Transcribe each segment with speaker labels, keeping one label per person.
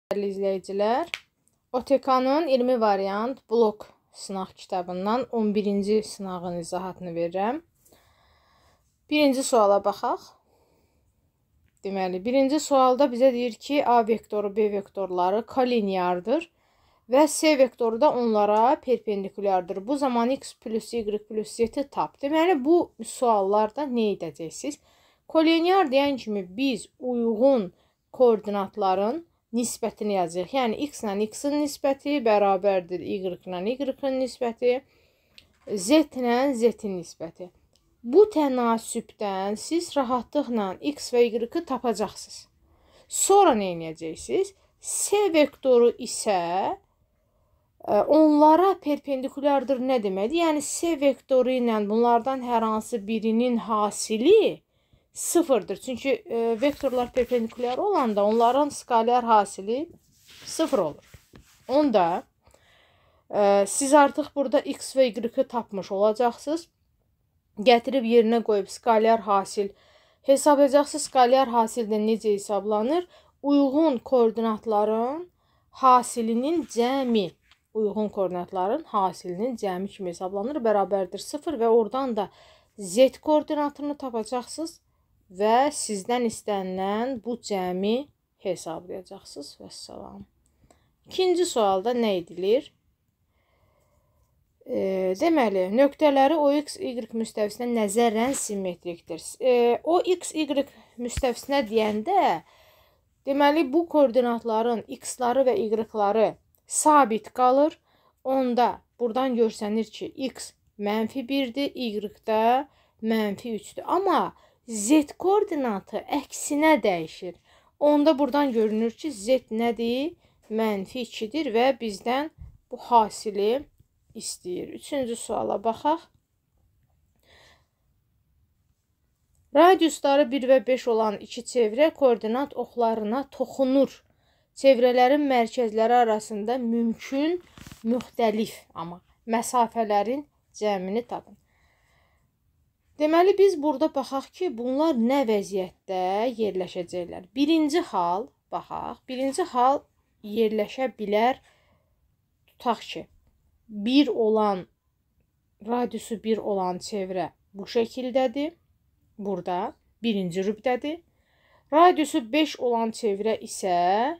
Speaker 1: Dəyərli izləyicilər, OTK-nın 20 variant blok sınaq kitabından 11-ci sınağın izahatını verirəm. Birinci suala baxaq. Deməli, birinci sualda bizə deyir ki, A vektoru, B vektorları kolineardır və C vektoru da onlara perpendikulyardır. Bu zaman x plus y plus z tap. Deməli, bu suallarda nə edəcəksiniz? Kolinear deyən kimi biz uyğun koordinatların nisbətini yazacaq. Yəni, x ilə x-in nisbəti bərabərdir y ilə y-in nisbəti, z ilə z-in nisbəti. Bu tənasübdən siz rahatlıqla x və y-i tapacaqsınız. Sonra nə edəcəksiniz? C vektoru isə onlara perpendikulyardır nə deməkdir? Yəni, C vektoru ilə bunlardan hər hansı birinin hasili sıfırdır. Çünki vektorlar perpendikulyar olanda onların skalar hasili sıfır olur. Onda siz artıq burada x və y-i tapmış olacaqsınız. Gətirib yerinə qoyub skalar hasil hesab edəcəksiniz. Skalar hasil də necə hesablanır? Uyğun koordinatların hasilinin cəmi. Uyğun koordinatların hasilinin cəmi kimi hesablanır. Bərabərdir 0 və oradan da z koordinatını tapacaqsınız. Və sizdən istənilən bu cəmi hesablayacaqsınız. Vəssalam. İkinci sualda nə edilir? Deməli, nöqtələri OX, Y müstəvisinə nəzərən simmetrikdir. OX, Y müstəvisinə deyəndə, deməli, bu koordinatların x-ları və y-ları sabit qalır. Onda buradan görsənir ki, x -1-dir, y də -3-dür. Amma z koordinatı əksinə dəyişir. Onda buradan görünür ki, z nədir? -2-dir və bizdən bu hasili istəyir. Üçüncü suala baxaq. Radiusları 1 və 5 olan iki çevrə koordinat oxlarına toxunur. Çevrələrin mərkəzləri arasında mümkün müxtəlif amma məsafələrin cəmini tapın. Deməli, biz burada baxaq ki, bunlar nə vəziyyətdə yerləşəcəklər. Birinci hal, baxaq, birinci hal yerləşə bilər. Tutaq ki, radiusu 1 olan çevrə bu şəkildədir. Burada birinci rübdədir. Radiusu 5 olan çevrə isə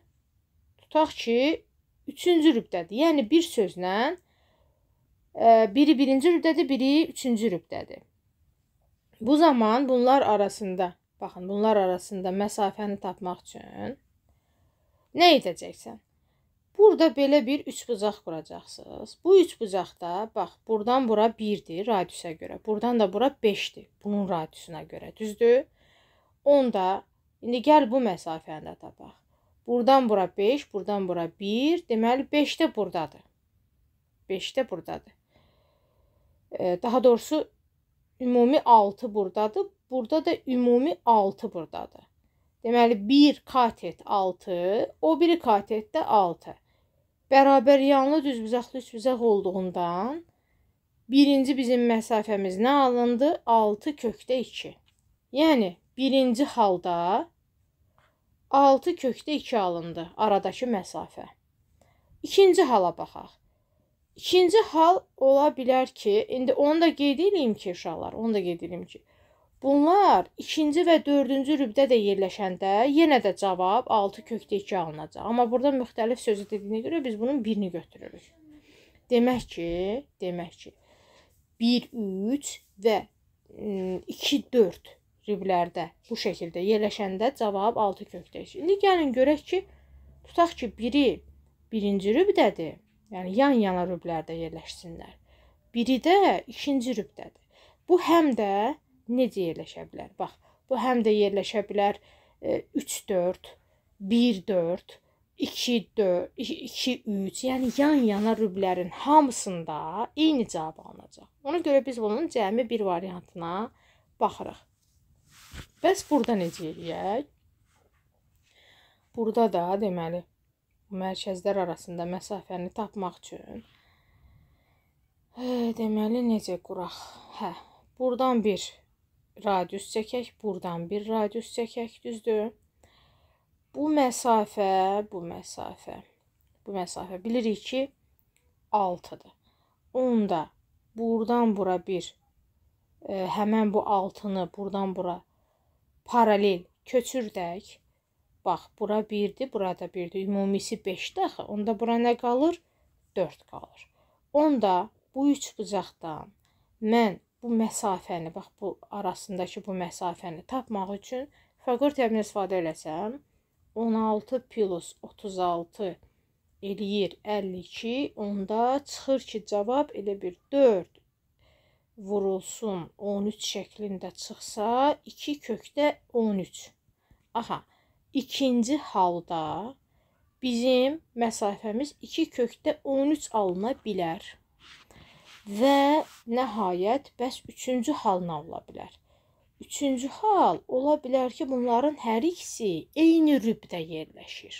Speaker 1: tutaq ki, üçüncü rübdədir. Yəni, bir sözlə biri birinci rübdədir, biri üçüncü rübdədir. Bu zaman bunlar arasında, baxın, bunlar arasında məsafəni tapmaq üçün nə edəcəksən? Burada belə bir üçbucaq quracaqsınız. Bu üçbucaqda, bax, buradan bura 1-dir radiusa görə. Buradan da bura 5-dir bunun radiusuna görə. Düzdür? Onda, indi gəl bu məsafəni də tapaq. Buradan bura 5, buradan bura 1. Deməli, 5 də buradadır. 5 də buradadır. Daha doğrusu, ümumi 6 buradadır. Burada da ümumi 6 buradadır. Deməli, 1 katet 6, o biri katet də 6. Bərabər yanlı düzbucaqlı üçbucaq olduğundan birinci bizim məsafəmiz nə alındı? 6 kökdə 2. Yəni, birinci halda 6 kökdə 2 alındı aradakı məsafə. İkinci hala baxaq. İkinci hal ola bilər ki, indi onu da qeyd edeyim ki, uşaqlar, onu da qeyd edeyim ki, bunlar ikinci və dördüncü rübdə də yerləşəndə yenə də cavab 6 kökdə 2 alınacaq. Amma burada müxtəlif sözü dediyinə görə biz bunun birini götürürük. Demək ki, 1, 3 və 2, 4 rüblərdə bu şəkildə yerləşəndə cavab 6 kökdə 2. İndi gəlin görək ki, tutaq ki, biri birinci rübdədir. Yəni, yan-yana rüblərdə yerləşsinlər. Biri də ikinci rübdədir. Bu həm də necə yerləşə bilər? Bax, bu həm də yerləşə bilər 3-4, 1-4, 2-3, yəni yan-yana rüblərin hamısında eyni cavab alınacaq. Ona görə biz bunun cəmi bir variantına baxırıq. Bəs burada necə eləyək? Burada da, deməli, mərkəzlər arasında məsafəni tapmaq üçün deməli, necə quraq? Buradan bir radius çəkək, buradan bir radius çəkək, düzdür? Bu məsafə bilirik ki 6-dır. Onda buradan bura bir həmən bu 6-nı buradan bura paralel köçürdək. Bax, bura 1-dir, burada 1-dir. Ümumisi 5-dir axı. Onda bura nə qalır? 4 qalır. Onda bu üç bucaqdan mən bu məsafəni, bax bu arasındakı bu məsafəni tapmaq üçün Faqor təbirini istifadə eləsəm, 16 plus 36 eləyir 52. Onda çıxır ki, cavab elə bir 4 vurulsun 13 şəklində çıxsa 2 kökdə 13. Aha, ikinci halda bizim məsafəmiz 2 kökdə 13 alına bilər. Və nəhayət, bəs üçüncü hal nə ola bilər? Üçüncü hal ola bilər ki, bunların hər ikisi eyni rübdə yerləşir.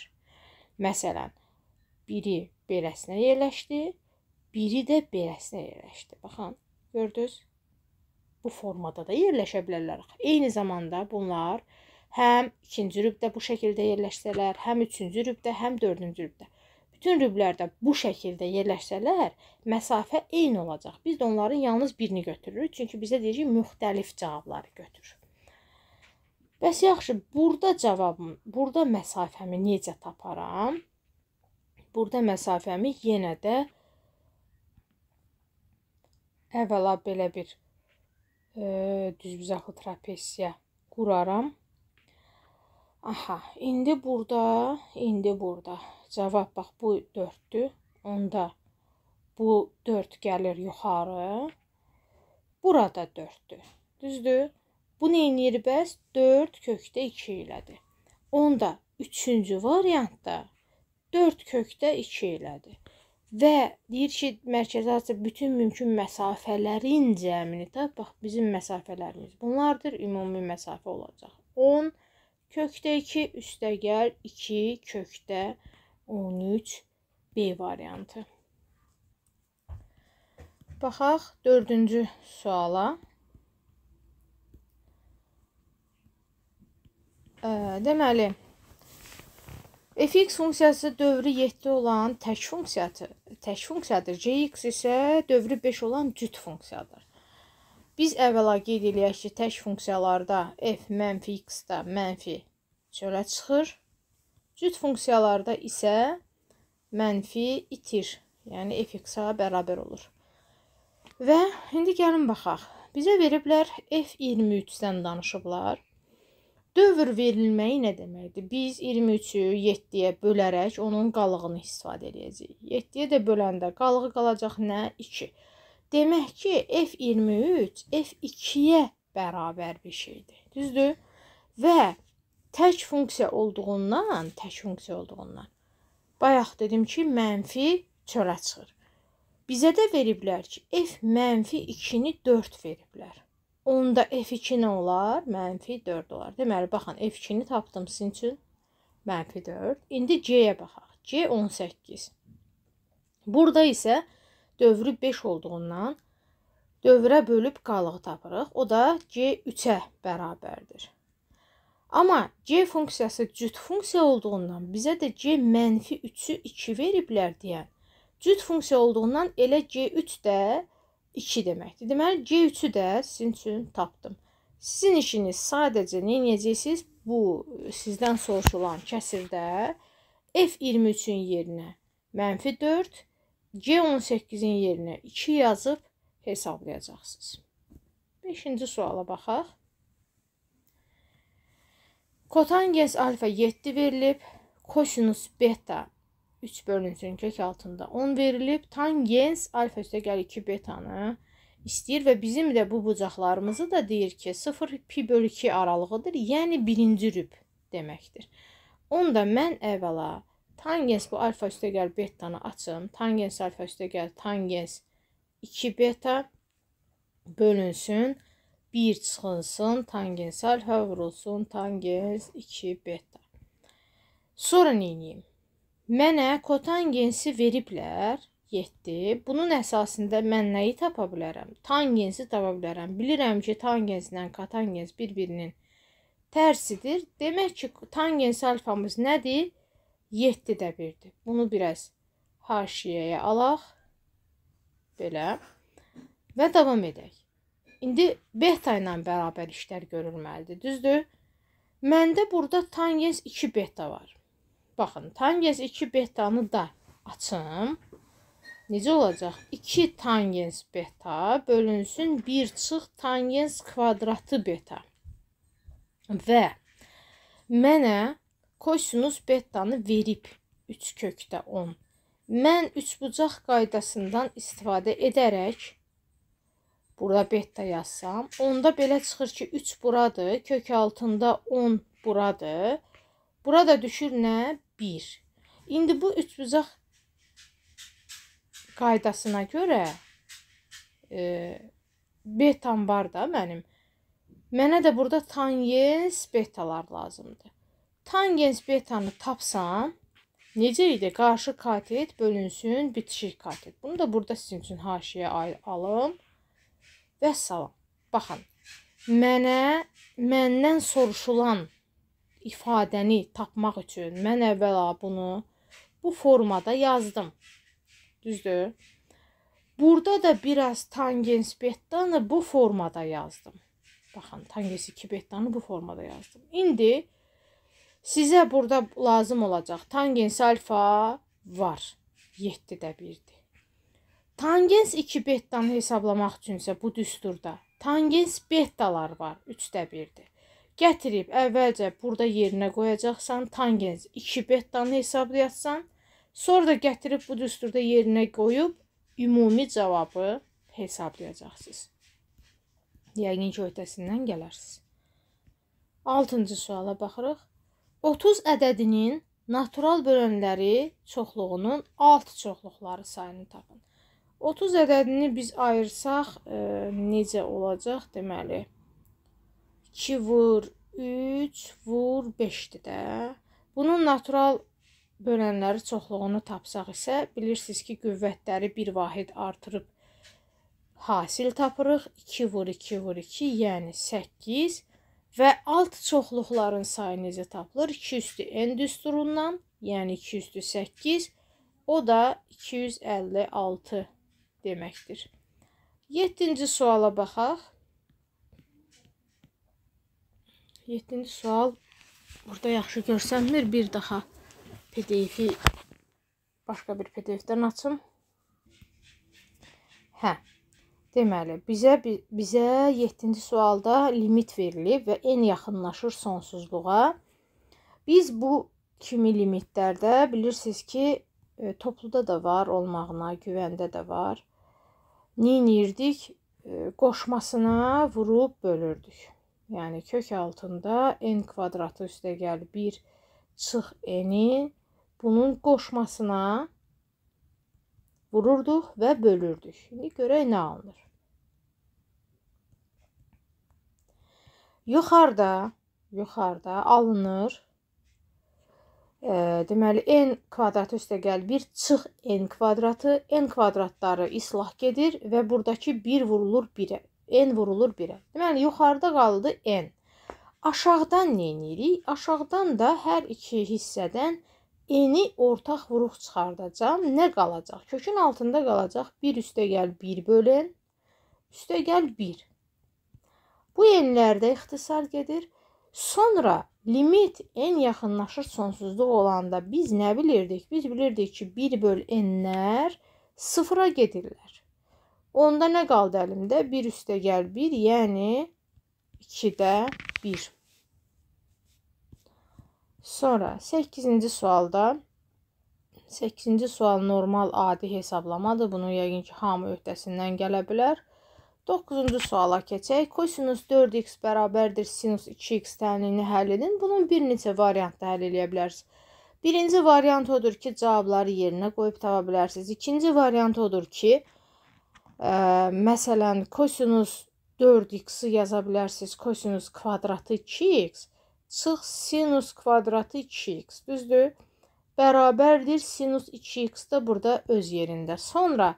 Speaker 1: Məsələn, biri beləsinə yerləşdi, biri də beləsinə yerləşdi. Baxın, gördünüz? Bu formada da yerləşə bilərlər. Eyni zamanda bunlar həm ikinci rübdə bu şəkildə yerləşsələr, həm üçüncü rübdə, həm dördüncü rübdə. Bütün rüblərdə bu şəkildə yerləşsələr, məsafə eyni olacaq. Biz də onların yalnız birini götürürük. Çünki bizə deyir ki, müxtəlif cavabları götür. Bəs yaxşı, burada məsafəmi necə taparam? Burada məsafəmi yenə də əvvəla belə bir düzbucaqlı trapesiya quraram. Aha, indi burada. Cavab bax bu 4-dür. Onda bu 4 gəlir yuxarı. Burada 4-dür. Düzdür? Bu nə edir bəs? 4 kökdə 2 ilədir. Onda üçüncü variantda 4 kökdə 2 ilədir. Və deyir ki, mərkəzi açı bütün mümkün məsafələrin cəmini də, bax bizim məsafələrimiz bunlardır. Ümumi məsafə olacaq 10 kökdə 2 üstəgəl 2 kökdə 13 B variantı. Baxaq 4-cü suala. Deməli, fx funksiyası dövrü 7 olan tək funksiyadır. Cx isə dövrü 5 olan cüt funksiyadır. Biz əvvəla qeyd eləyək ki, tək funksiyalarda f mənfi x-da mənfi çölə çıxır. Cüt funksiyalarda isə mənfi itir, yəni fx-a bərabər olur. Və indi gəlin baxaq. Bizə veriblər f23-dən danışıblar. Dövr verilməyi nə deməkdir? Biz 23-ü 7-yə bölərək onun qalığını istifadə edəcəyik. 7-yə də böləndə qalığı qalacaq nə? 2. Demək ki, f23 f2-yə bərabər bir şeydir. Düzdür? Və tək funksiya olduğundan bayaq dedim ki, mənfi çölə çıxır. Bizə də veriblər ki, f mənfi 2-ni 4 veriblər. Onda f2 nə olar? Mənfi 4 olar. Deməli, baxın, f2-ni tapdım sizin üçün. Mənfi 4. İndi c-yə baxaq. C 18. Burada isə dövrü 5 olduğundan dövrə bölüb qalığı tapırıq. O da c 3-ə bərabərdir. Amma c funksiyası cüt funksiya olduğundan bizə də c mənfi 3-ü 2 veriblər deyən. Cüt funksiya olduğundan elə c3 də 2 deməkdir. Deməli, c3-ü də sizin üçün tapdım. Sizin işiniz sadəcə nə edəcəksiniz? Bu sizdən soruşulan kəsirdə f23-ün yerinə mənfi 4, c18-in yerinə 2 yazıb hesablayacaqsınız. 5-ci suala baxaq. Kotangens alfa 7 verilib, kosinus beta 3 bölünsün kök altında 10 verilib, tangens alfa üstəgəl 2 betanı istəyir və bizim də bu bucaqlarımızı da deyir ki, 0 pi bölü 2 aralığıdır, yəni birinci rüb deməkdir. Onda mən əvvəla tangens bu alfa üstəgəl betanı açım, tangens alfa üstəgəl tangens 2 beta bölünsün 1 çıxınsın, tangens alfa vurulsun, tangens 2 beta. Sonra neyiniyim? Mənə kotangensi veriblər 7. Bunun əsasında mən nəyi tapa bilərəm? Tangensi tapa bilərəm. Bilirəm ki, tangenslə kotangens bir-birinin tərsidir. Demək ki, tangens alfamız nədir? 7-də 1-dir. Bunu biraz haşiyəyə alaq. Belə. Və davam edək. İndi beta ilə bərabər işlər görülməlidir. Düzdür? Məndə burada tangens 2 beta var. Baxın, tangens 2 betanı da açım. Necə olacaq? 2 tangens beta bölünsün 1 çıx tangens kvadratı beta. Və mənə kosinus betanı verib 3 kökdə 10. Mən üçbucaq qaydasından istifadə edərək burada beta yazsam, onda belə çıxır ki, 3 buradır, kök altında 10 buradır. Burada düşür nə? 1. İndi bu üçbucaq qaydasına görə betam var da mənim. Mənə də burada tangens betalar lazımdır. Tangens betanı tapsam, necə idi? Qarşı katet bölünsün bitişik katet. Bunu da burada sizin üçün haşiyə alım. Və salam. Baxın, məndən soruşulan ifadəni tapmaq üçün mən əvvəla bunu bu formada yazdım. Düzdür? Burada da biraz tangens betanı bu formada yazdım. Baxın, tangens 2 betanı bu formada yazdım. İndi sizə burada lazım olacaq. Tangens alfa var. 7-də 1-dir. Tangens 2 betanı hesablamaq üçünsə bu düsturda tangens betalar var. 3-də 1-dir. Gətirib əvvəlcə burada yerinə qoyacaqsan. Tangens 2 betanı hesablayacaqsan. Sonra da gətirib bu düsturda yerinə qoyub ümumi cavabı hesablayacaqsınız. Yəqin ki, öhdəsindən gələrsiniz. 6-cı suala baxırıq. 30 ədədinin natural bölənləri çoxluğunun alt çoxluqları sayını tapın. 30 ədədini biz ayırsaq necə olacaq? Deməli, 2 vur 3 vur 5-dir də. Bunun natural bölənləri çoxluğunu tapsaq isə, bilirsiniz ki, qüvvətləri bir vahid artırıb hasil tapırıq. 2 vur 2 vur 2, yəni 8 və alt çoxluqların sayı necə tapılır? 2 üstü n düsturundan, yəni 2 üstü 8, o da 256 deməkdir. 7-ci suala baxaq. 7-ci sual burada yaxşı görsənmir. Bir daha PDF-i başqa bir PDF-dən açım. Deməli, bizə 7-ci sualda limit verilib və n yaxınlaşır sonsuzluğa. Biz bu kimi limitlərdə bilirsiniz ki, topluda da var olmağına, güvəndə də var. Neyinirdik? Qoşmasına vurub bölürdük. Yəni, kök altında n kvadratı üstə gəl 1 çıx n-i bunun qoşmasına vururduq və bölürdük. İndi görək nə alınır. Yuxarıda alınır. Deməli, n kvadratı üstə gəl 1 çıx n kvadratı. N kvadratları islah gedir və buradakı 1 vurulur 1-ə. N vurulur 1-ə. Deməli, yuxarıda qaldı n. Aşağıdan nə edirik? Aşağıdan da hər iki hissədən n-i ortaq vuruq çıxardacam. Nə qalacaq? Kökün altında qalacaq 1 üstə gəl 1 bölün. Üstə gəl 1. Bu n-lərdə ixtisar gedir. Sonra limit n yaxınlaşır sonsuzluq olanda biz nə bilirdik? Biz bilirdik ki, 1 böl n-lər 0-a gedirlər. Onda nə qaldı əlimdə? 1 üstə gəl 1, yəni 2-də 1. Sonra 8-ci sualda 8-ci sual normal adi hesablamadır. Bunu yəqin ki, hamı öhdəsindən gələ bilər. 9-cu suala keçək. Kosinus 4x bərabərdir sinus 2x tənliyini həll edin. Bunun bir neçə variantda həll edə bilərsiniz. Birinci variant odur ki, cavabları yerinə qoyub tapa bilərsiniz. İkinci variant odur ki, məsələn, kosinus 4x-i yaza bilərsiniz. Kosinus kvadratı 2x çıx sinus kvadratı 2x. Düzdür? Bərabərdir sinus 2x da burada öz yerində. Sonra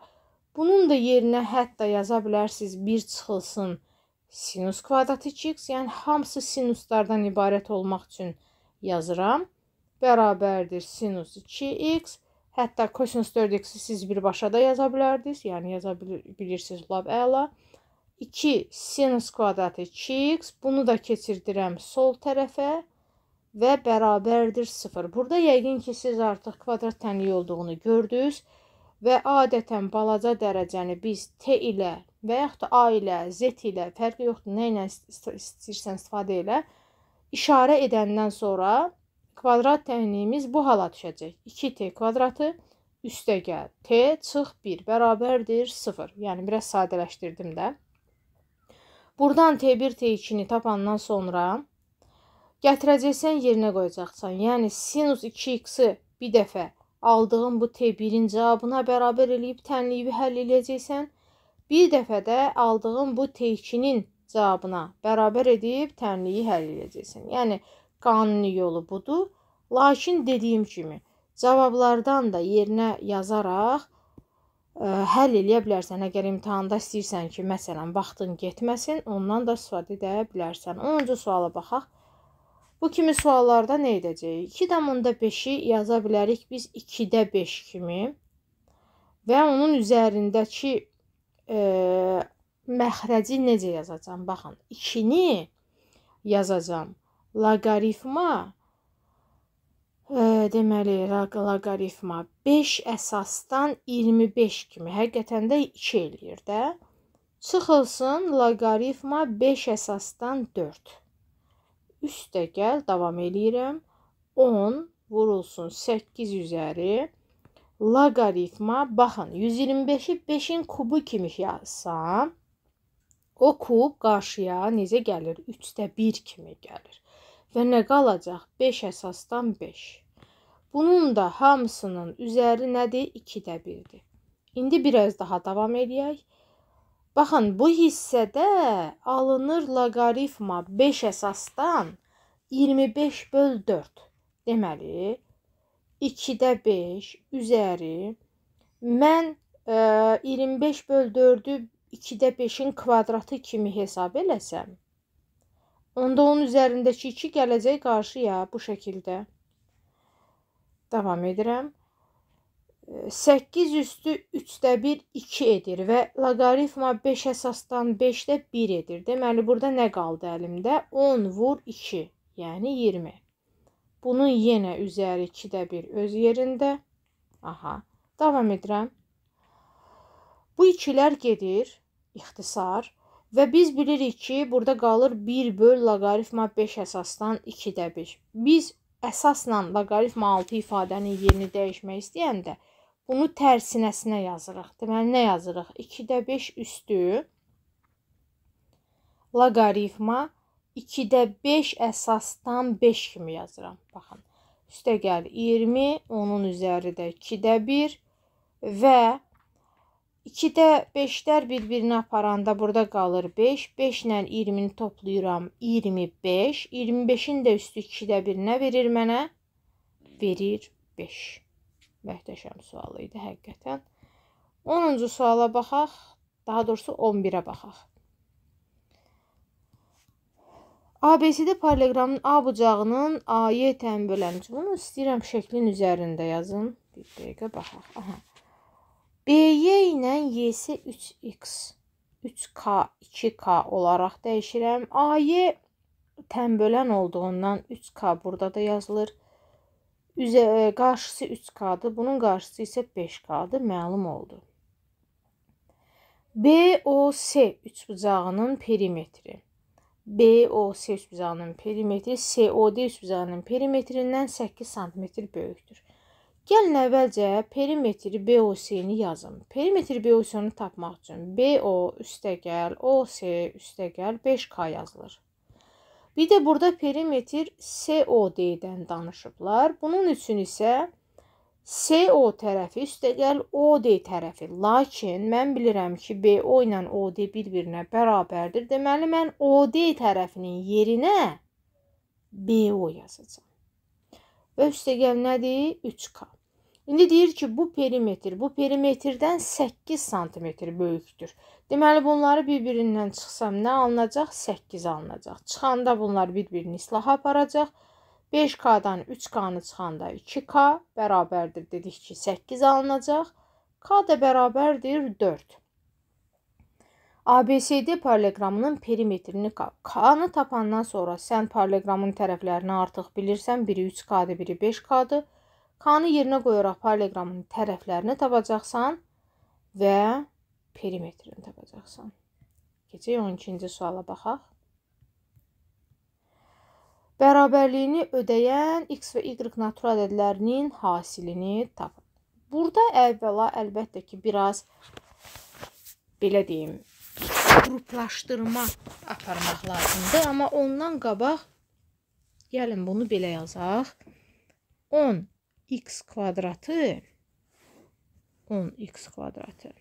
Speaker 1: bunun da yerinə hətta yaza bilərsiniz 1 çıxılsın sinus kvadrat 2x, yəni hamısı sinuslardan ibarət olmaq üçün yazıram. Bərabərdir sinus 2x. Hətta kosinus 4x-i siz birbaşa da yaza bilərdiniz. Yəni yaza bilirsiniz, lap əla. 2 sinus kvadrat 2x. Bunu da keçirdirəm sol tərəfə və bərabərdir 0. Burada yəqin ki, siz artıq kvadrat tənliyi olduğunu gördünüz və adətən balaca dərəcəni biz t ilə və yaxud da a ilə, z ilə, fərqi yoxdur, nə ilə istəyirsən istifadə elə, işarə edəndən sonra kvadrat tənliyimiz bu hala düşəcək. 2t kvadratı üstəgəl t çıx 1 bərabərdir 0. Yəni, biraz sadələşdirdim də. Buradan t1, t2-ni tapandan sonra gətirəcəksən, yerinə qoyacaqsan. Yəni, sinus 2x-i bir dəfə aldığın bu t1-in cavabına bərabər eləyib tənliyi həll eləyəcəksən. Bir dəfə də aldığın bu t2-nin cavabına bərabər edib tənliyi həll eləyəcəksən. Yəni, qanuni yolu budur. Lakin dediyim kimi, cavablardan da yerinə yazaraq həll eləyə bilərsən. Əgər imtahanda istəyirsən ki, məsələn, vaxtın getməsin, ondan da istifadə edə bilərsən. 10-cu suala baxaq. Bu kimi suallarda nə edəcəyik? 2,5-i yaza bilərik biz 2-də 5 kimi və onun üzərindəki məxrəci necə yazacam? Baxın, 2-ni yazacam loqaritma, deməli, loqaritma 5 əsasdan 25 kimi, həqiqətən də 2 eləyir də. Çıxılsın loqaritma 5 əsasdan 4. Üstə gəl, davam eləyirəm. 10 vurulsun 8 üzəri. Loqaritma, baxın, 125-i 5-in kubu kimi yazsam, o kub qarşıya necə gəlir? 3də 1 kimi gəlir. Və nə qalacaq? 5 əsasdan 5. Bunun da hamısının üzəri nədir? 2də 1-dir. İndi biraz daha davam edək. Baxın, bu hissədə alınır loqaritma 5 əsasdan 25 böl 4. Deməli, 2də 5 üzəri, mən 25 böl 4-ü 2də 5-in kvadratı kimi hesab eləsəm, onda onun üzərindəki 2 gələcək qarşıya bu şəkildə. Davam edirəm. 8 üstü 3də 1 2 edir və loqaritma 5 əsasdan 5-də 1 edir. Deməli, burada nə qaldı əlimdə? 10 vur 2, yəni 20. Bunun yenə üzəri 2də 1 öz yerində. Aha, davam edirəm. Bu 2-lər gedir, ixtisar. Və biz bilirik ki, burada qalır 1 böl loqaritma 5 əsasdan 2də 1. Biz əsasla loqaritma 6 ifadənin yerini dəyişmək istəyəndə bunu tərsinəsinə yazırıq. Deməli, nə yazırıq? 2də 5 üstü loqaritma 2də 5 əsasdan 5 kimi yazıram. Baxın, üstə gəl 20, onun üzəri də 2də 1 və 2də 5-lər bir-birini aparanda burada qalır 5. 5 ilə 20-ni toplayıram 25. 25-in də üstü 2də 1 nə verir mənə? Verir 5. Möhtəşəm sual idi həqiqətən. 10-cu suala baxaq. Daha doğrusu 11-ə baxaq. ABCD paralelogramın A bucağının A-yə tən bölənci. Bunu istəyirəm şəklin üzərində yazın. Bir dəqiqə baxaq. Aha. B-yə ilə Y-si 3x, 3k, 2k olaraq dəyişirəm. A-yə tən bölən olduğundan 3k burada da yazılır. Qarşısı 3k'dır. Bunun qarşısı isə 5k'dır. Məlum oldu. BOS üçbucağının perimetri. BOS üçbucağının perimetri COD üçbucağının perimetrindən 8 cm böyükdür. Gəlin əvvəlcə perimetri BOS-ni yazım. Perimetri BOS-ni tapmaq üçün BO üstəgəl, OS üstəgəl 5k yazılır. Bir də burada perimetr COD-dən danışıblar. Bunun üçün isə CO tərəfi üstəgəl OD tərəfi. Lakin mən bilirəm ki, BO ilə OD bir-birinə bərabərdir. Deməli, mən OD tərəfinin yerinə BO yazacağam. Və üstəgəl nədir? 3K. İndi deyir ki, bu perimetrdən 8 sm böyükdür. Deməli, bunları bir-birindən çıxsam nə alınacaq? 8 alınacaq. Çıxanda bunlar bir-birini islaha aparacaq. 5K-dan 3K-nı çıxanda 2K bərabərdir. Dedik ki, 8 alınacaq. K da bərabərdir 4. ABCD paralleqramının perimetrini K-nı tapandan sonra sən paralleqramın tərəflərini artıq bilirsən. Biri 3K-dır, biri 5K-dır. K-nı yerinə qoyaraq paralleqramın tərəflərini tapacaqsan və perimetrini tapacaqsan. Keçək 12-ci suala baxaq. Bərabərliyini ödəyən x və y natural ədədlərinin hasilini tapın. Burada əvvəla əlbəttə ki, biraz belə deyim, qruplaşdırma aparmaq lazımdır. Amma ondan qabaq, gəlin bunu belə yazaq. 10x kvadratı 10x kvadratı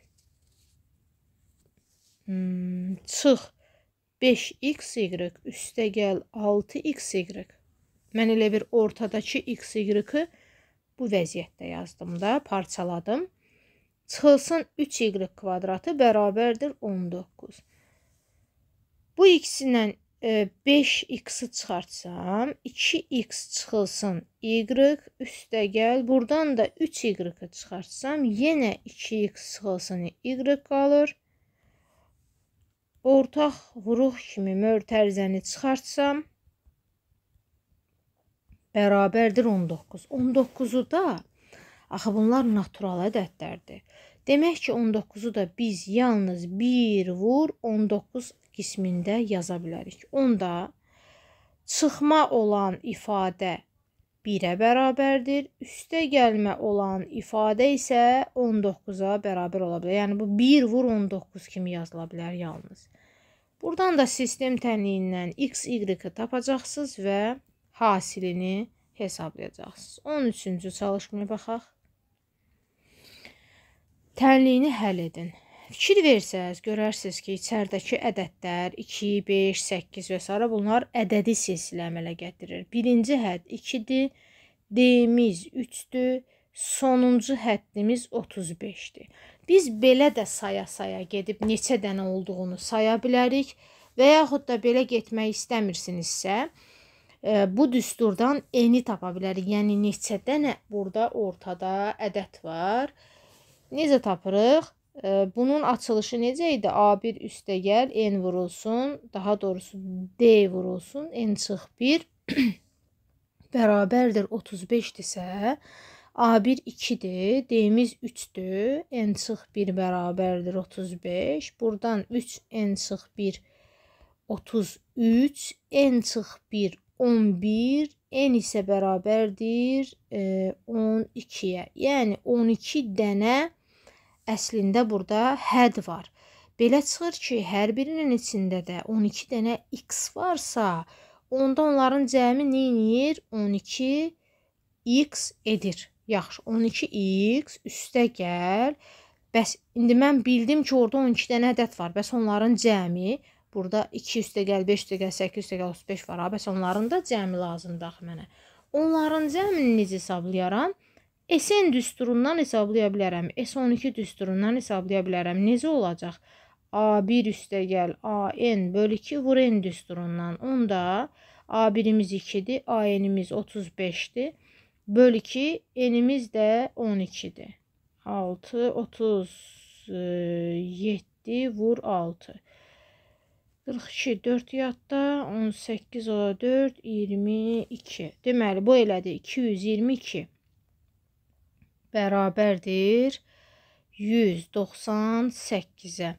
Speaker 1: çıx 5xy üstə gəl 6xy. Mən elə bir ortadakı xy-ı bu vəziyyətdə yazdım da, parçaladım. Çıxılsın 3y kvadratı bərabərdir 19. Bu ikisindən 5x-i çıxartsam, 2x çıxılsın y üstə gəl. Buradan da 3y-ı çıxartsam, yenə 2x çıxılsın y qalır. Ortaq vuruq kimi mötərizəni çıxartsam, bərabərdir 19. 19-u da, axı bunlar natural ədədlərdir. Demək ki, 19-u da biz yalnız 1 vur 19 qismində yaza bilərik. Onda çıxma olan ifadə 1-ə bərabərdir. Üstə gəlmə olan ifadə isə 19-a bərabər ola bilər. Yəni, bu 1 vur 19 kimi yazıla bilər yalnız. Buradan da sistem tənliyindən x, y-ı tapacaqsınız və hasilini hesablayacaqsınız. 13-cü çalışmaya baxaq. Tənliyini həll edin. Fikir versəz, görərsiniz ki, içərdəki ədədlər 2, 5, 8 və s. bunlar ədədi silsilə əmələ gətirir. Birinci hədd 2-dir, D-miz 3-dür, sonuncu həddimiz 35-dir. Biz belə də saya-saya gedib neçə dənə olduğunu saya bilərik və yaxud da belə getmək istəmirsinizsə, bu düsturdan eni tapa bilərik. Yəni, neçə dənə burada ortada ədəd var. Necə tapırıq? Bunun açılışı necə idi? A1 üstə gəl, n vurulsun, daha doğrusu D vurulsun, n çıx 1 bərabərdir 35-dirsə, A1 2-dir, D-miz 3-dür, n çıx 1 bərabərdir 35, buradan 3 n çıx 1 33, n çıx 1 11, n isə bərabərdir 12-yə. Yəni 12 dənə əslində burada hədd var. Belə çıxır ki, hər birinin içində də 12 dənə x varsa, onda onların cəmi neyinir? 12x edir. Yaxşı, 12x üstə gəl. Bəs, indi mən bildim ki, orada 12 dənə ədəd var. Bəs onların cəmi, burada 2 üstə gəl, 5 üstə gəl, 8 üstə gəl, 35 var. Bəs onların da cəmi lazımdır mənə. Onların cəmini necə hesablayaram? SN düsturundan hesablaya bilərəm. S12 düsturundan hesablaya bilərəm. Necə olacaq? A1 üstə gəl, AN bölü 2 vur N düsturundan. Onda A1-imiz 2-dir, AN-imiz 35-dir. Bölü 2, N-imiz də 12-dir. 6, 37 vur 6. 42, 4 yadda, 18 o 4, 22. Deməli, bu elədir 222. Bərabərdir 198-ə.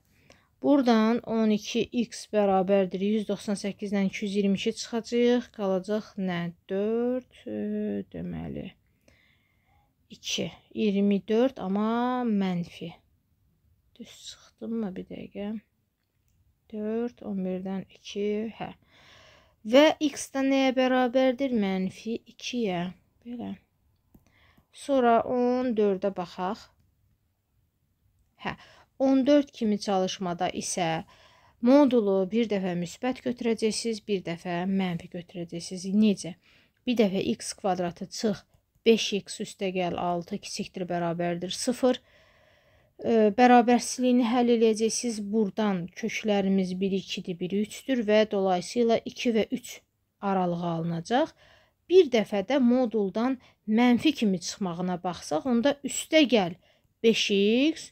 Speaker 1: Buradan 12x bərabərdir 198-dən 222 çıxacaq. Qalacaq nə? 4, deməli 2. 24, amma mənfi. Düz çıxdımmı bir dəqiqə? 4, 11-dən 2, hə. Və x da nəyə bərabərdir? Mənfi 2-yə. Belə. Sonra 14-ə baxaq. Hə, 14 kimi çalışmada isə modulu bir dəfə müsbət götürəcəksiniz, bir dəfə mənfi götürəcəksiniz. Necə? Bir dəfə x kvadratı çıx 5x üstəgəl 6 kiçikdir, bərabərdir 0. Bərabərsizliyini həll edəcəksiniz. Buradan köklərimiz 1, 2-dir, 1, 3-dür və dolayısıyla 2 və 3 aralığı alınacaq. Bir dəfə də moduldan mənfi kimi çıxmağına baxsaq, onda üstəgəl 5x,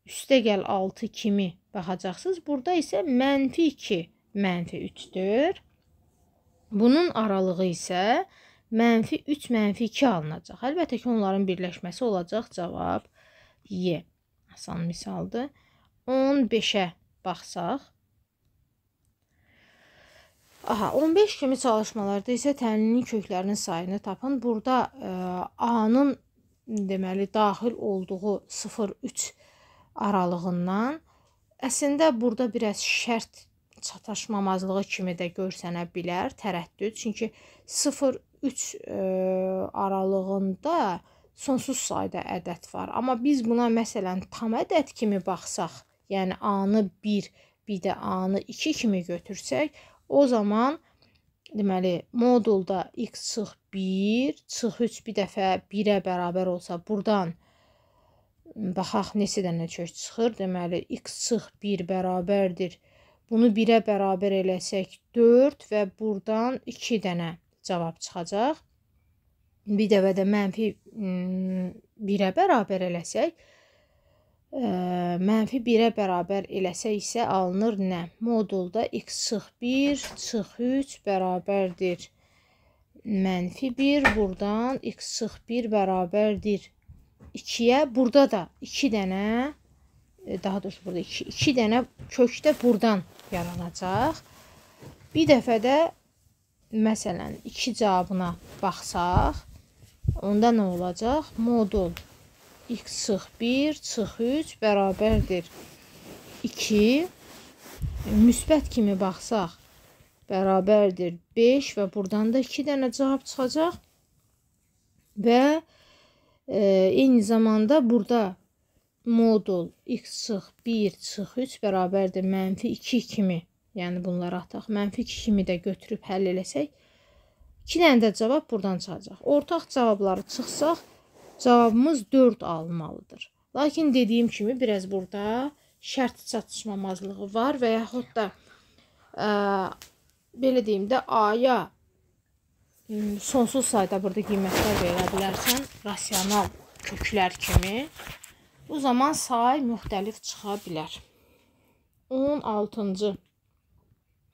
Speaker 1: üstəgəl 6 kimi baxacaqsınız. Burada isə mənfi 2, mənfi 3-dür. Bunun aralığı isə mənfi 3, mənfi 2 alınacaq. Əlbəttə ki, onların birləşməsi olacaq. Cavab Y. Asan misaldır. 15-ə baxsaq. 15 kimi çalışmalarda isə tənlinin köklərinin sayını tapın. Burada A-nın deməli daxil olduğu 0-3 aralığından əslində burada biraz şərt çataşmamazlığı kimi də görsənə bilər, tərəddüd. Çünki 0-3 aralığında sonsuz sayda ədəd var. Amma biz buna məsələn tam ədəd kimi baxsaq, yəni A-nı 1, bir də A-nı 2 kimi götürsək, o zaman deməli modulda x çıx 1, çıx 3 bir dəfə 1-ə bərabər olsa, buradan baxaq neçə dənə kök çıxır. Deməli x çıx 1 bərabərdir. Bunu 1-ə bərabər eləsək 4 və buradan 2 dənə cavab çıxacaq. Bir dəfə də mənfi 1-ə bərabər eləsək, mənfi 1-ə bərabər eləsək isə alınır nə? Modulda x çıx 1, çıx 3 bərabərdir mənfi 1. Buradan x çıx 1 bərabərdir 2-yə. Burada da 2 dənə, daha doğrusu burada 2 dənə kök də buradan yaranacaq. Bir dəfə də məsələn 2 cavabına baxsaq, onda nə olacaq? Modul x çıx 1, çıx 3 bərabərdir 2. Müsbət kimi baxsaq, bərabərdir 5 və buradan da 2 dənə cavab çıxacaq. Və eyni zamanda burada modul x çıx 1, çıx 3 bərabərdir mənfi 2 kimi, yəni bunları ataq, mənfi 2 kimi də götürüb həll eləsək, 2 dənə də cavab buradan çıxacaq. Ortaq cavabları çıxsaq, cavabımız 4 alınmalıdır. Lakin dediyim kimi biraz burada şərt çatışmamazlığı var və yaxud da belə deyim də A-ya sonsuz sayda burada qiymətlər verə bilərsən, rasional köklər kimi. Bu zaman say müxtəlif çıxa bilər. 16-cı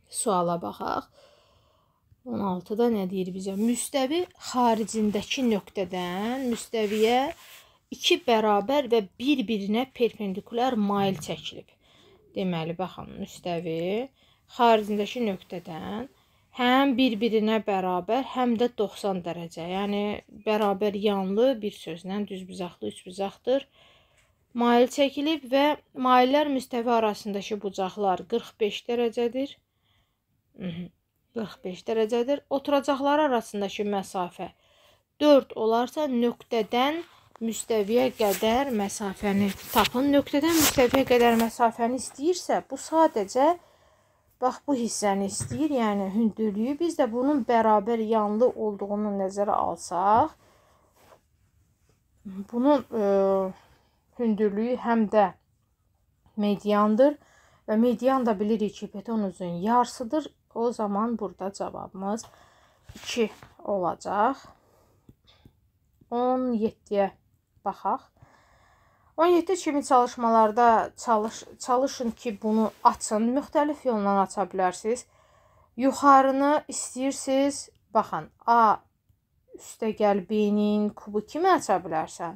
Speaker 1: suala baxaq. 16-da nə deyir bizə? Müstəvi xaricindəki nöqtədən müstəviyə 2 bərabər və bir-birinə perpendikulyar mail çəkilib. Deməli, baxın, müstəvi xaricindəki nöqtədən həm bir-birinə bərabər, həm də 90 dərəcə. Yəni, bərabər yanlı bir sözlə düzbucaqlı, üçbucaqdır. Mail çəkilib və maillər müstəvi arasındakı bucaqlar 45 dərəcədir. 45 dərəcədir. Oturacaqlar arasındakı məsafə 4 olarsa nöqtədən müstəviyə qədər məsafəni tapın. Nöqtədən müstəviyə qədər məsafəni istəyirsə, bu sadəcə bax bu hissəni istəyir, yəni hündürlüyü. Biz də bunun bərabər yanlı olduğunu nəzərə alsaq, bunun hündürlüyü həm də mediandır və median da bilirik ki, hipotenuzun yarısıdır. O zaman burada cavabımız 2 olacaq. 17-yə baxaq. 17 kimi çalışmalarda çalışın ki, bunu açın. Müxtəlif yolla aça bilərsiniz. Yuxarını istəyirsiniz. Baxın, A üstəgəl B-nin kubu kimi aça bilərsən.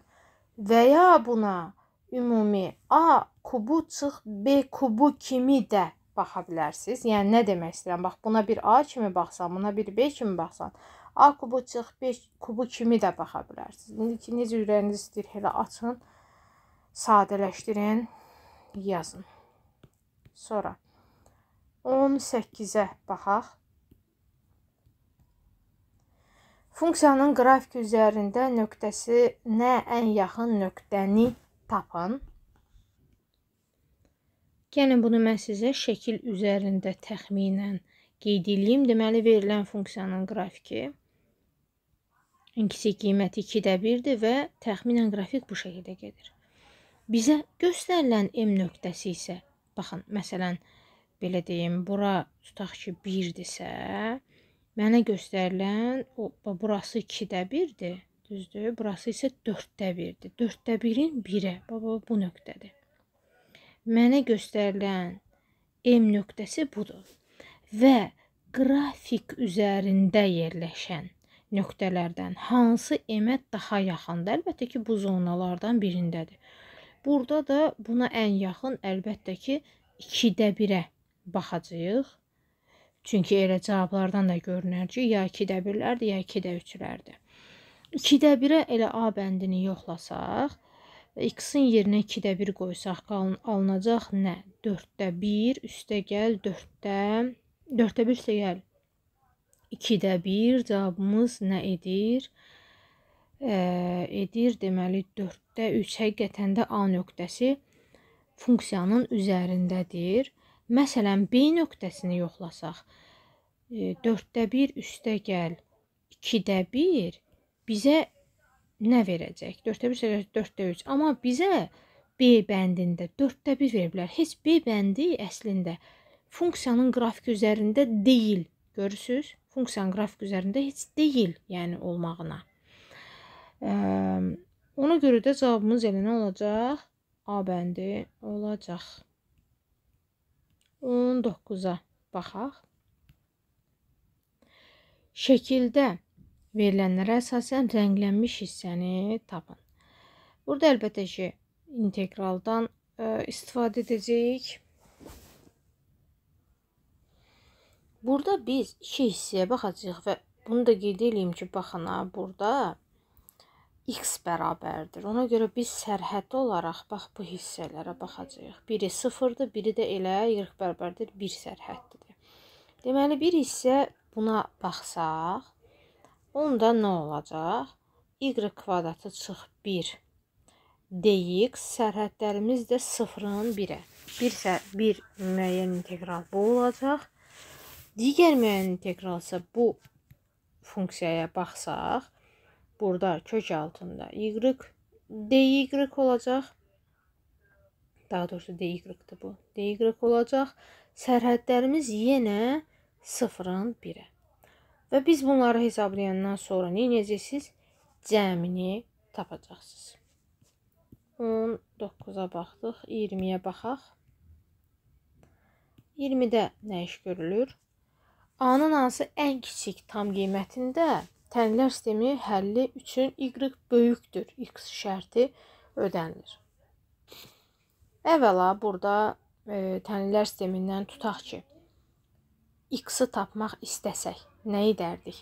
Speaker 1: Və ya buna ümumi A kubu çıx B kubu kimi də baxa bilərsiniz. Yəni, nə demək istəyirəm? Bax, buna bir A kimi baxsan, buna bir B kimi baxsan, A kubu çıx B kubu kimi də baxa bilərsiniz. İndi ki, necə ürəyiniz istəyir, elə açın, sadələşdirin, yazın. Sonra 18-ə baxaq. Funksiyanın qrafik üzərində nöqtəsinə ən yaxın nöqtəni tapın. Yəni, bunu mən sizə şəkil üzərində təxminən qeyd edeyim. Deməli, verilən funksiyanın qrafiki ən kiçik qiyməti 2-də 1-dir və təxminən qrafik bu şəkildə gedir. Bizə göstərilən M nöqtəsi isə, baxın, məsələn, belə deyim, bura tutaq ki 1-dirsə, mənə göstərilən, burası 2-də 1-dir, düzdür, burası isə 4-də 1-dir. 4-də 1-in 1-ə, bu nöqtədir. Mənə göstərilən M nöqtəsi budur və qrafik üzərində yerləşən nöqtələrdən hansı M-ə daha yaxındır? Əlbəttə ki, bu zonalardan birindədir. Burada da buna ən yaxın əlbəttə ki 2-də 1-ə baxacağıq. Çünki elə cavablardan da görünər ki, ya 2-də 1-lərdir, ya 2-də 3-lərdir. 2-də 1-ə elə A bəndini yoxlasaq, x-in yerinə 2-də 1 qoysaq alınacaq nə? 4-də 1 üstə gəl 4-də 1 üstə gəl 2-də 1 cavabımız nə edir? Edir deməli 4-də 3 həqiqətən də A nöqtəsi funksiyanın üzərindədir. Məsələn, B nöqtəsini yoxlasaq, 4-də 1 üstə gəl 2-də 1 bizə nə verəcək? 4-də 1 üstə gəl 4-də 3. Amma bizə B bəndində 4-də 1 veriblər. Heç B bəndi əslində funksiyanın qrafik üzərində deyil. Görürsünüz? Funksiyanın qrafik üzərində heç deyil, yəni olmağına. Ona görə də cavabımız elə nə olacaq? A bəndi olacaq. 19-a baxaq. Şəkildə verilənlərə əsasən rənglənmiş hissəni tapın. Burada əlbəttə ki, inteqraldan istifadə edəcəyik. Burada biz iki hissəyə baxacağıq və bunu da qeyd edeyim ki, baxın, burada x bərabərdir. Ona görə biz sərhəddi olaraq bax bu hissələrə baxacağıq. Biri 0-dır, biri də elə y bərabərdir 1 sərhəddidir. Deməli, bir hissə buna baxsaq, onda nə olacaq? Y kvadratı çıx 1 dx, sərhədlərimiz də 0-ın 1-ə. Bir müəyyən integral bu olacaq. Digər müəyyən integral isə bu funksiyaya baxsaq, burada kök altında y dy olacaq. Daha doğrusu dy-dir bu. dy olacaq. Sərhədlərimiz yenə 0-ın 1-ə. Və biz bunları hesablayandan sonra nə edəcəksiniz? Cəmini tapacaqsınız. 19-a baxdıq. 20-yə baxaq. 20-də nə iş görülür? A-nın hansı ən kiçik tam qiymətində tənlər sistemi həlli üçün y böyükdür. X şərti ödənilir. Əvvəla burada tənlər sistemindən tutaq ki, x-i tapmaq istəsək, nə edərdik?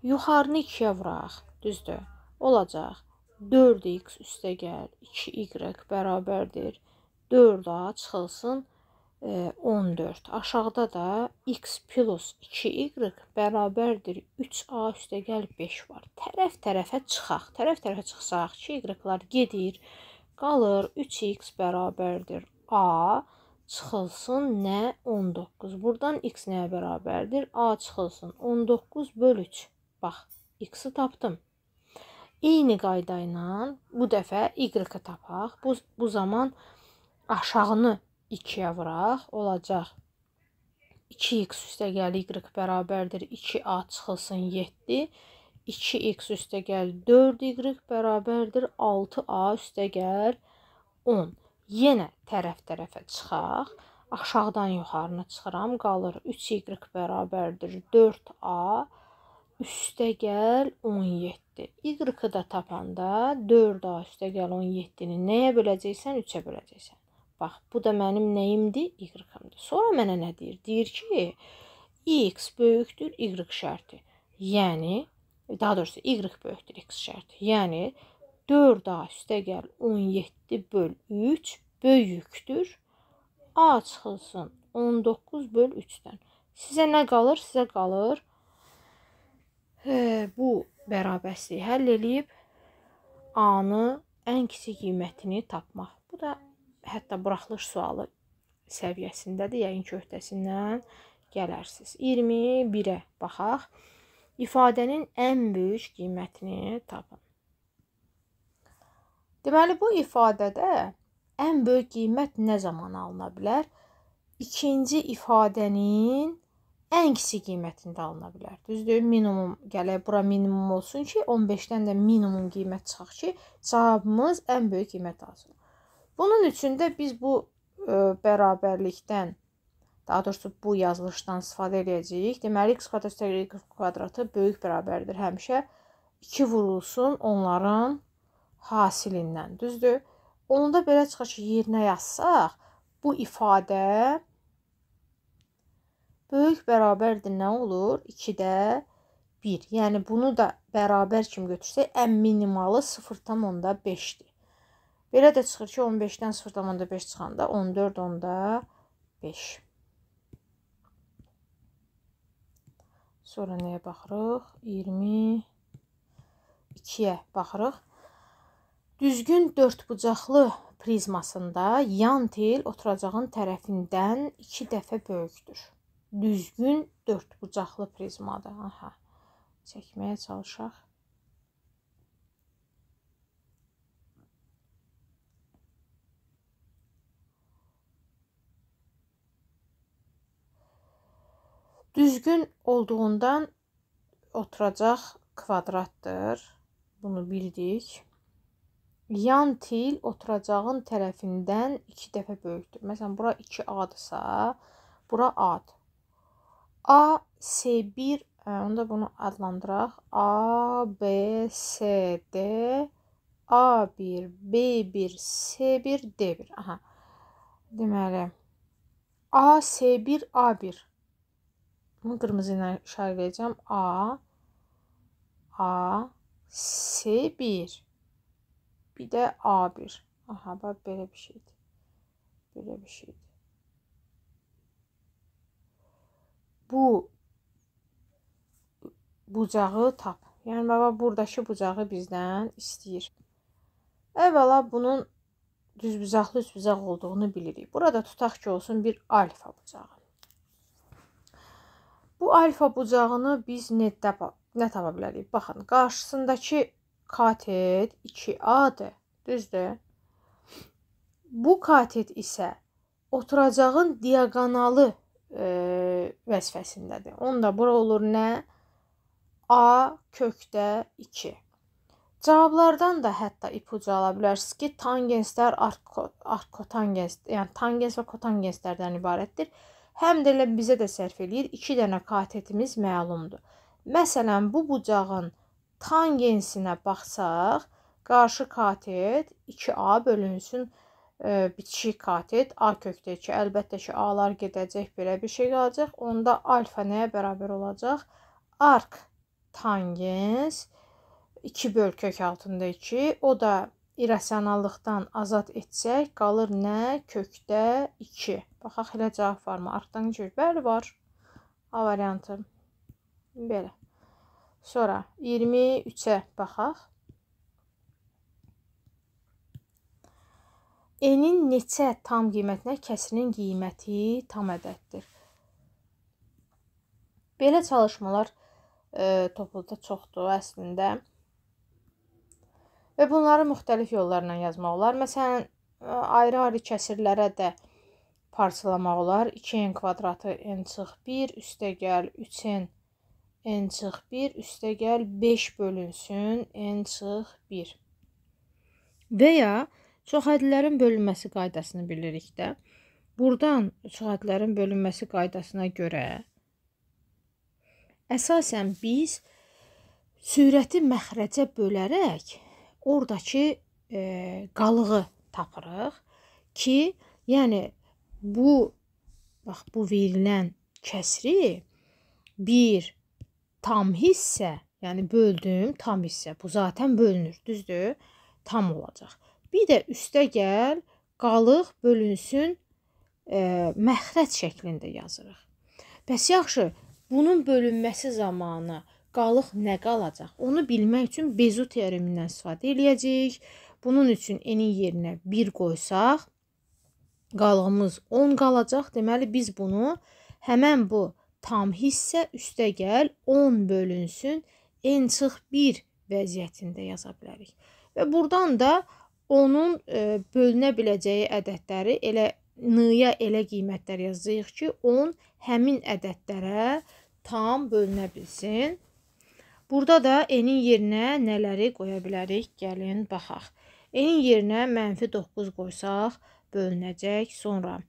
Speaker 1: Yuxarını 2-yə vuraq, düzdür? Olacaq 4x üstə gəl 2y bərabərdir 4a çıxılsın 14. Aşağıda da x plus 2y bərabərdir 3a üstə gəl 5 var. Tərəf-tərəfə çıxaq. Tərəf-tərəfə çıxsaq 2y-lar gedir. Qalır 3x bərabərdir a çıxılsın nə? 19. Buradan x nəyə bərabərdir? A çıxılsın 19 böl 3. Bax, x-i tapdım. Eyni qayda ilə bu dəfə y-i tapaq. Bu zaman aşağını 2-yə vuraq, olacaq 2x üstə gəl y bərabərdir 2a çıxılsın 7, 2x üstə gəl 4y bərabərdir 6a üstə gəl 10. Yenə tərəf-tərəfə çıxaq, aşağıdan yuxarını çıxıram, qalır 3y bərabərdir 4a üstə gəl 17. Y-i da tapanda 4a üstə gəl 17-ni nəyə böləcəksən? 3-ə böləcəksən. Bax, bu da mənim nəyimdir? Y-imdir. Sonra mənə nə deyir? Deyir ki, x böyükdür y şərti. Yəni, daha doğrusu y böyükdür x şərti. Yəni, 4a üstə gəl 17 böl 3 böyükdür. A çıxılsın 19 böl 3-dən. Sizə nə qalır? Sizə qalır bu bərabərsliyi həll eləyib A-nı ən kiçik qiymətini tapmaq. Bu da hətta buraxılış sualı səviyyəsindədir, yəqin ki, öhdəsindən gələrsiniz. 21-ə baxaq. İfadənin ən böyük qiymətini tapın. Deməli, bu ifadədə ən böyük qiymət nə zaman alına bilər? İkinci ifadənin ən kiçik qiymətində alına bilər. Düzdür? Minimum gələk, bura minimum olsun ki, 15-dən də minimum qiymət çıxaq ki, cavabımız ən böyük qiymət alsın. Bunun üçün də biz bu bərabərlikdən, daha doğrusu bu yazılışdan istifadə edəcəyik. Deməli, x kvadrat + y kvadratı böyük bərabərdir həmişə 2 vurulsun onların hasilindən. Düzdür? Onu da belə çıxır ki, yerinə yazsaq, bu ifadə böyük bərabərdir nə olur? 2-də 1. Yəni, bunu da bərabər kimi götürsək, ən minimalı 0,5-dir. Belə də çıxır ki, 15-dən 0,5 çıxanda 14,5. Sonra nəyə baxırıq? 22-yə baxırıq. Düzgün dördbucaqlı prizmasında yan tel oturacağın tərəfindən 2 dəfə böyükdür. Düzgün dördbucaqlı prizmadır. Aha. Çəkməyə çalışaq. Düzgün olduğundan oturacaq kvadratdır. Bunu bildik. Yan tel oturacağın tərəfindən 2 dəfə böyükdür. Məsələn, bura 2A-dırsa, bura A-dır. A, S1, onda bunu adlandıraq. A, B, S, D, A1, B1, S1, D1. Aha. Deməli, A, S1, A1. Bunu qırmızı ilə işarələyəcəm. A, S1. Bir də A1. Aha, bax, belə bir şeydir. Belə bir şeydir. Bu bucağı tap. Yəni, baba, buradakı bucağı bizdən istəyir. Əvvəla bunun düzbucaqlı üçbucaq olduğunu bilirik. Burada tutaq ki, olsun bir alfa bucağı. Bu alfa bucağını biz nə tapa bilərik? Baxın, qarşısındakı katet 2A-dır. Düzdür? Bu katet isə oturacağın diaqonalı vəzifəsindədir. Onda bura olur nə? A kökdə 2. Cavablardan da hətta ipucu ala bilərsiniz ki, tangenslər arkotangens, yəni tangens və kotangenslərdən ibarətdir. Həm də elə bizə də sərf eləyir. 2 dənə katetimiz məlumdur. Məsələn, bu bucağın tangensinə baxsaq, qarşı katet 2A bölünsün bitişik katet A kökdə 2. Əlbəttə ki, A'lar gedəcək, belə bir şey qalacaq. Onda alfa nəyə bərabər olacaq? Ark tangens 2 böl kök altında 2. O da irrasionallıqdan azad etsək, qalır nə? Kökdə 2. Baxaq, elə cavab varmı? Arkdan necə? Bəli, var. A variantı. Belə. Sonra 23-ə baxaq. N-in neçə tam qiymətinə kəsirin qiyməti tam ədəddir? Belə çalışmalar topluda çoxdur əslində. Və bunları müxtəlif yollarla yazmaq olar. Məsələn, ayrı-ayrı kəsirlərə də parçalamaq olar. 2n kvadratı n-1 üstəgəl 3n n-1 üstəgəl 5 bölünsün n-1. Və ya çoxhədlərin bölünməsi qaydasını bilirik də. Buradan çoxhədlərin bölünməsi qaydasına görə əsasən biz sürəti məxrəcə bölərək oradakı qalığı tapırıq ki, yəni bu verilən kəsri bir tam hissə, yəni böldüm tam hissə, bu zaten bölünür, düzdür? Tam olacaq. Bir də üstə gəl, qalıq bölünsün məxrəc şəklində yazırıq. Bəs yaxşı, bunun bölünməsi zamanı qalıq nə qalacaq? Onu bilmək üçün Bezu teoremindən istifadə edəcəyik. Bunun üçün n-in yerinə 1 qoysaq, qalığımız 10 qalacaq. Deməli, biz bunu həmən bu tam hissə üstəgəl 10 bölünsün n-1 vəziyyətində yaza bilərik. Və buradan da onun bölünə biləcəyi ədədləri elə n-ya elə qiymətlər yazacağıq ki, 10 həmin ədədlərə tam bölünə bilsin. Burada da n-in yerinə nələri qoya bilərik? Gəlin, baxaq. N-in yerinə -9 qoysaq bölünəcək. Sonra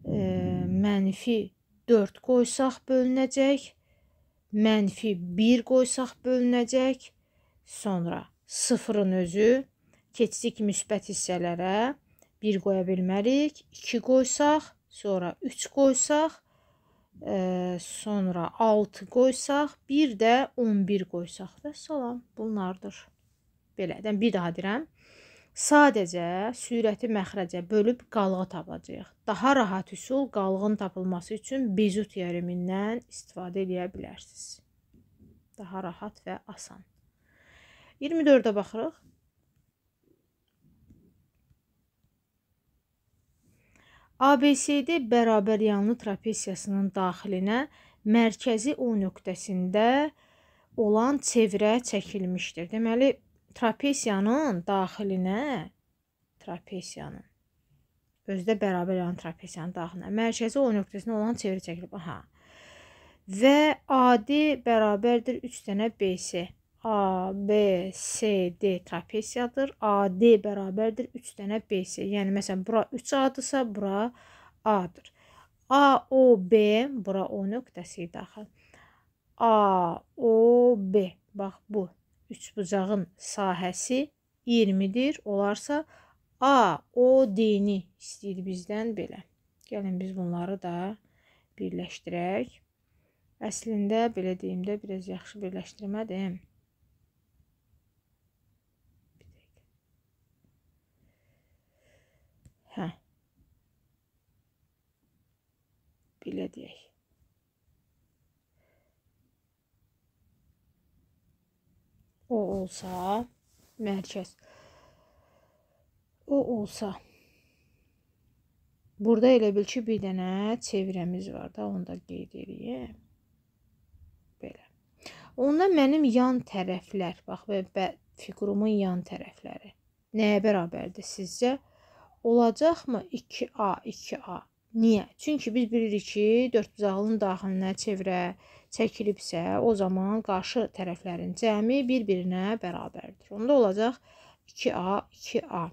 Speaker 1: -4 qoysaq bölünəcək. -1 qoysaq bölünəcək. Sonra 0-ın özü. Keçdik müsbət hissələrə. 1 qoya bilmərik. 2 qoysaq. Sonra 3 qoysaq. Sonra 6 qoysaq. Bir də 11 qoysaq. Və salam. Bunlardır. Belədən bir daha deyirəm. Sadəcə sürəti məxrəcə bölüb qalığı tapacağıq. Daha rahat üsul qalığın tapılması üçün Bezu teoremindən istifadə edə bilərsiniz. Daha rahat və asan. 24-ə baxırıq. ABCD bərabər yanlı trapesiyasının daxilinə mərkəzi O nöqtəsində olan çevrə çəkilmişdir. Deməli, trapesiyanın daxilinə, özdə bərabər yanlı trapesiyanın daxilinə mərkəzi O nöqtəsində olan çevrə çəkilib. Aha. Və AD bərabərdir 3 dənə BC. A, B, C, D trapesiyadır. AD bərabərdir 3 dənə BC. Yəni, məsələn, bura 3A'dırsa, bura A-dır. A, O, B, bura O nöqtəsi daxil. A, O, B. Bax, bu üçbucağın sahəsi 20-dir. Olarsa, A, O, D-ni istəyir bizdən belə. Gəlin, biz bunları da birləşdirək. Əslində, belə deyimdə, biraz yaxşı birləşdirmədim. Belə deyək. O olsa, mərkəz. O olsa. Burada elə bil ki, bir dənə çevrəmiz var da, onu da qeyd edeyim. Belə. Onda mənim yan tərəflər, bax, və figurumun yan tərəfləri nəyə bərabərdir sizcə? Olacaqmı 2A, 2A? Niyə? Çünki biz bilirik ki, dördbucaqlının daxilinə çevrə çəkilibsə, o zaman qarşı tərəflərin cəmi bir-birinə bərabərdir. Onda olacaq 2A, 2A.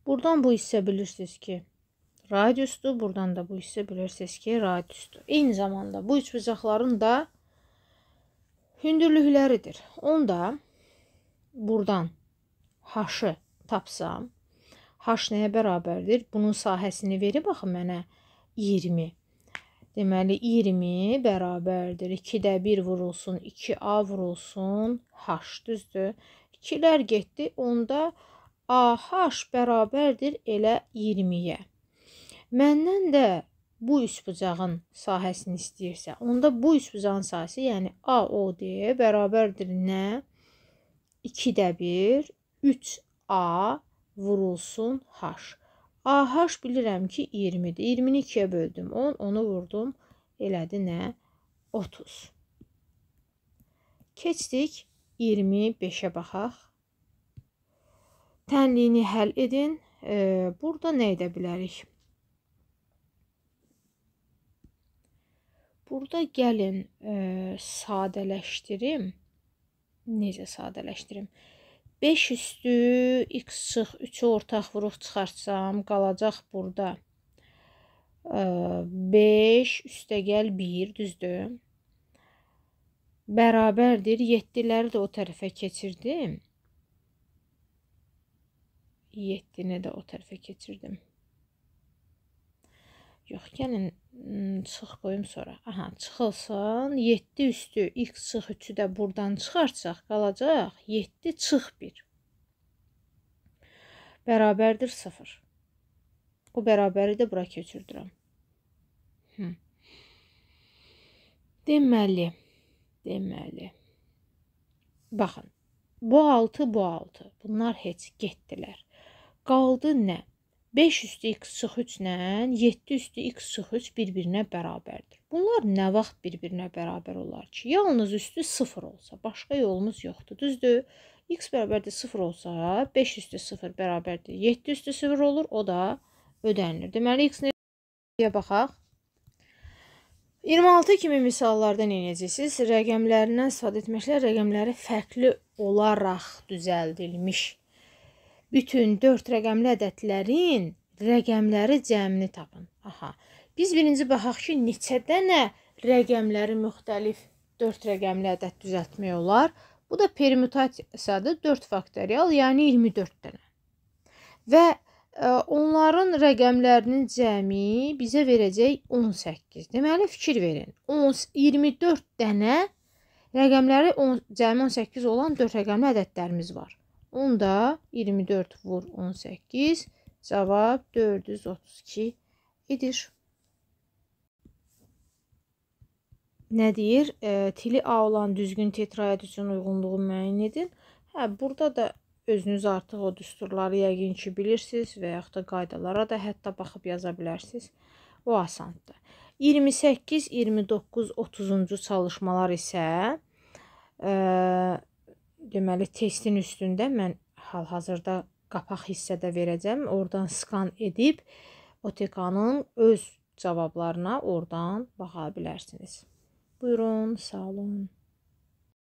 Speaker 1: Buradan bu hissə bilirsiniz ki, radiusdur. Buradan da bu hissə bilirsiniz ki, radiusdur. Eyni zamanda bu üçbucaqların da hündürlükləridir. Onda buradan H-ı tapsam, H nəyə bərabərdir? Bunun sahəsini verir, baxın mənə 20. Deməli, 20 bərabərdir. 2-də 1 vurulsun, 2A vurulsun, H, düzdür? 2-lər getdi, onda AH bərabərdir elə 20-yə. Məndən də bu üçbucağın sahəsini istəyirsə, onda bu üçbucağın sahəsi, yəni AOD bərabərdir nə? 2-də 1, 3A vurulsun H. AH bilirəm ki, 20-dir. 20-ni 2-yə böldüm. 10, onu vurdum. Elədi nə? 30. Keçdik 25-ə baxaq. Tənliyini həll edin. Burada nə edə bilərik? Burada gəlin sadələşdirim. Necə sadələşdirim? 5 üstü x çıx 3'ü ortaq vuruq çıxartsam, qalacaq burada 5 üstəgəl 1, düzdür? Bərabərdir. 7'ləri də o tərəfə keçirdim. 7'ni də o tərəfə keçirdim. Yox, gəlin çıx qoyum sonra. Aha, çıxılsın. 7 üstü x çıx 3'ü də buradan çıxarsaq qalacaq 7 çıx 1. Bərabərdir 0. O bərabəri də bura keçirdirəm. Deməli. Baxın. Bu 6, bu 6. Bunlar heç getdilər. Qaldı nə? 5 üstü x çıx 3 ilə 7 üstü x çıx 3 bir-birinə bərabərdir. Bunlar nə vaxt bir-birinə bərabər olar ki? Yalnız üstü 0 olsa, başqa yolumuz yoxdur. Düzdür? X bərabərdir 0 olsa, 5 üstü 0 bərabərdir 7 üstü 0 olur, o da ödənilir. Deməli, x necə baxaq? 26 kimi misallardan eləyəcəksiniz. Rəqəmlərindən istifadə etməklə rəqəmləri fərqli olaraq düzəldilmiş bütün 4 rəqəmli ədədlərin rəqəmləri cəmini tapın. Aha. Biz birinci baxaq ki, neçə dənə rəqəmləri müxtəlif 4 rəqəmli ədəd düzəltmək olar. Bu da permütasiyadır. 4 faktorial, yəni 24 dənə. Və onların rəqəmlərinin cəmi bizə verəcək 18. Deməli, fikir verin. 24 dənə rəqəmləri cəmi 18 olan 4 rəqəmli ədədlərimiz var. Onda 24 vur 18, cavab 432 edir. Nə deyir? Tili A olan düzgün tetraed üçün uyğunluğu müəyyən edin. Burada da özünüz artıq o düsturları yəqin ki bilirsiniz və yaxud da qaydalara da hətta baxıb yaza bilərsiniz. O asandır. 28, 29, 30-cu çalışmalar isə deməli testin üstündə mən hal-hazırda qapaq hissədə verəcəm. Oradan skan edib OTK-nın öz cavablarına oradan baxa bilərsiniz. Buyurun, sağ olun.